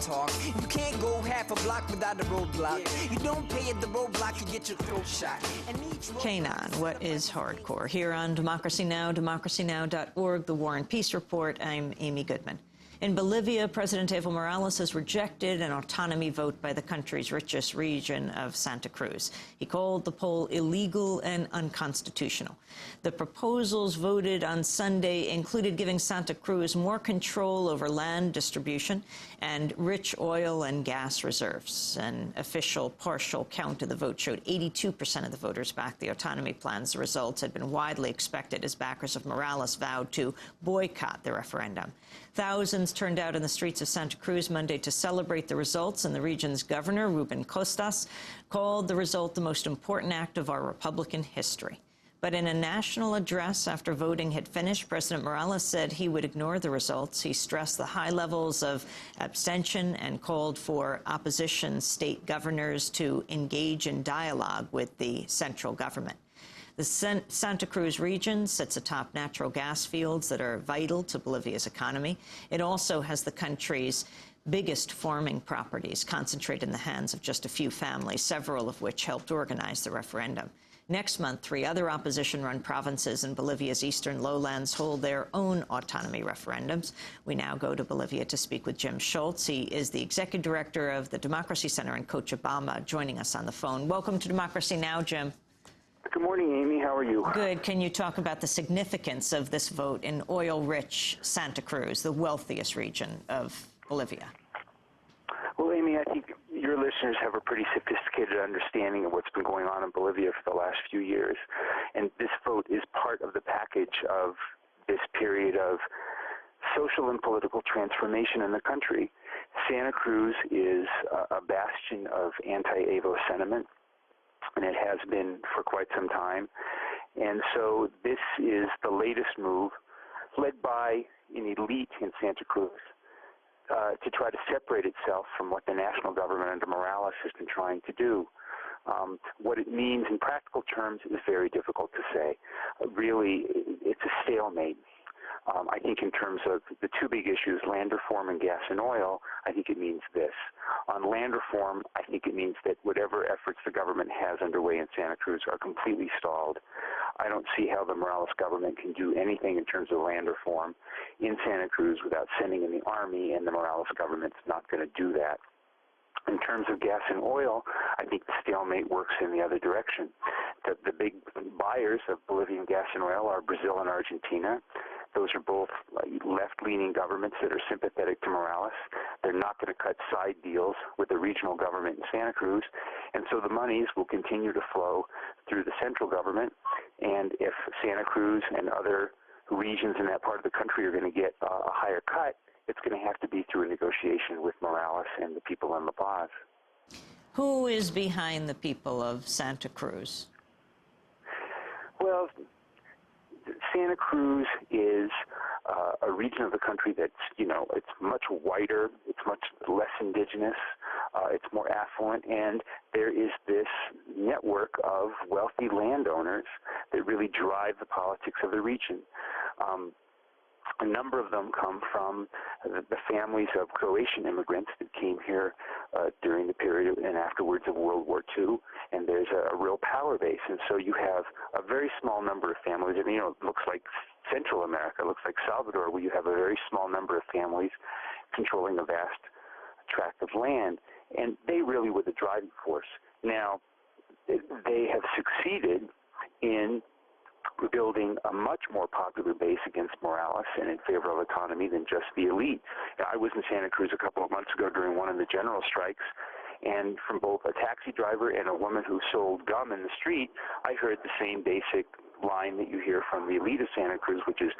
talk. You can't go half a block without a roadblock. You don't pay at the roadblock, you get your throat shot. Kanan, what is hardcore? Here on Democracy Now!, democracynow.org, The War and Peace Report, I'm Amy Goodman. In Bolivia, President Evo Morales has rejected an autonomy vote by the country's richest region of Santa Cruz. He called the poll illegal and unconstitutional. The proposals voted on Sunday included giving Santa Cruz more control over land distribution and rich oil and gas reserves. An official partial count of the vote showed 82% of the voters backed the autonomy plans. The results had been widely expected as backers of Morales vowed to boycott the referendum. Thousands turned out in the streets of Santa Cruz Monday to celebrate the results, and the region's governor, Ruben Costas, called the result the most important act of our Republican history. But in a national address after voting had finished, President Morales said he would ignore the results. He stressed the high levels of abstention and called for opposition state governors to engage in dialogue with the central government. The Santa Cruz region sits atop natural gas fields that are vital to Bolivia's economy. It also has the country's biggest farming properties concentrated in the hands of just a few families, several of which helped organize the referendum. Next month, 3 other opposition-run provinces in Bolivia's eastern lowlands hold their own autonomy referendums. We now go to Bolivia to speak with Jim Schultz. He is the executive director of the Democracy Center in Cochabamba, joining us on the phone. Welcome to Democracy Now!, Jim. Good morning, Amy. How are you? Good. Can you talk about the significance of this vote in oil-rich Santa Cruz, the wealthiest region of Bolivia? Well, Amy, I think your listeners have a pretty sophisticated understanding of what's been going on in Bolivia for the last few years. And this vote is part of the package of this period of social and political transformation in the country. Santa Cruz is a bastion of anti-Evo sentiment, and it has been for quite some time. And so this is the latest move led by an elite in Santa Cruz to try to separate itself from what the national government under Morales has been trying to do. What it means in practical terms is very difficult to say. Really, it's a stalemate. I think in terms of the 2 big issues, land reform and gas and oil, I think it means this. On land reform, I think it means that whatever efforts the government has underway in Santa Cruz are completely stalled. I don't see how the Morales government can do anything in terms of land reform in Santa Cruz without sending in the army, and the Morales government's not going to do that. In terms of gas and oil, I think the stalemate works in the other direction. The big buyers of Bolivian gas and oil are Brazil and Argentina. Those are both left-leaning governments that are sympathetic to Morales. They're not going to cut side deals with the regional government in Santa Cruz, and so the monies will continue to flow through the central government. And if Santa Cruz and other regions in that part of the country are going to get a higher cut, it's going to have to be through a negotiation with Morales and the people in La Paz. Who is behind the people of Santa Cruz? Well, Santa Cruz is a region of the country that's, it's much whiter, it's much less indigenous, it's more affluent, and there is this network of wealthy landowners that really drive the politics of the region. A number of them come from the families of Croatian immigrants that came here during the period and afterwards of World War II, and there's a real power base. And so you have a very small number of families. I mean, it looks like Central America, it looks like Salvador, where you have a very small number of families controlling a vast tract of land, and they really were the driving force. Now, they have succeeded in building a much more popular base against Morales and in favor of autonomy than just the elite. I was in Santa Cruz a couple of months ago during one of the general strikes, and from both a taxi driver and a woman who sold gum in the street, I heard the same basic line that you hear from the elite of Santa Cruz, which is,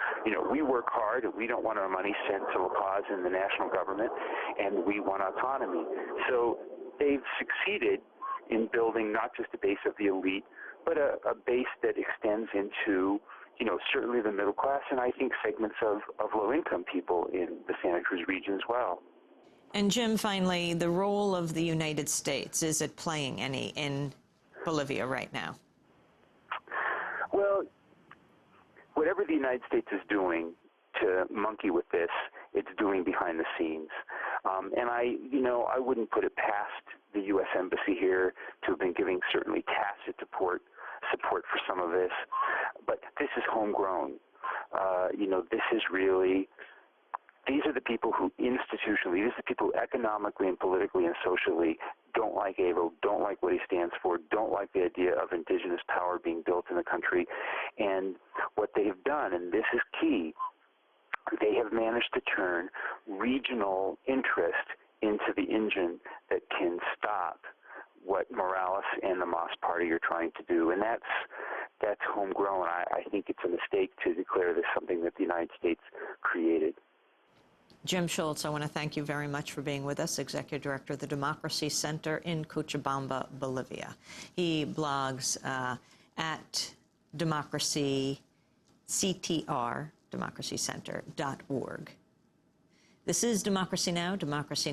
we work hard and we don't want our money sent to La Paz and the national government, and we want autonomy. So they've succeeded in building not just a base of the elite, but a base that extends into, certainly the middle class, and I think segments of low-income people in the Santa Cruz region as well. And Jim, finally, the role of the United States, is it playing any in Bolivia right now? Well, whatever the United States is doing to monkey with this, it's doing behind the scenes. And I wouldn't put it past the U.S. Embassy here to have been giving certainly tacit support for some of this, but this is homegrown. This is really, these are the people who institutionally, these are the people who economically and politically and socially don't like Evo, don't like what he stands for, don't like the idea of indigenous power being built in the country. And what they've done, and this is key, they have managed to turn regional interest into the engine that can stop what Morales and the Mas Party are trying to do. And that's homegrown. I think it's a mistake to declare this something that the United States created. Jim Schultz, I want to thank you very much for being with us, Executive Director of the Democracy Center in Cochabamba, Bolivia. He blogs at democracy, CTR, democracycenter.org. This is Democracy Now!, Democracy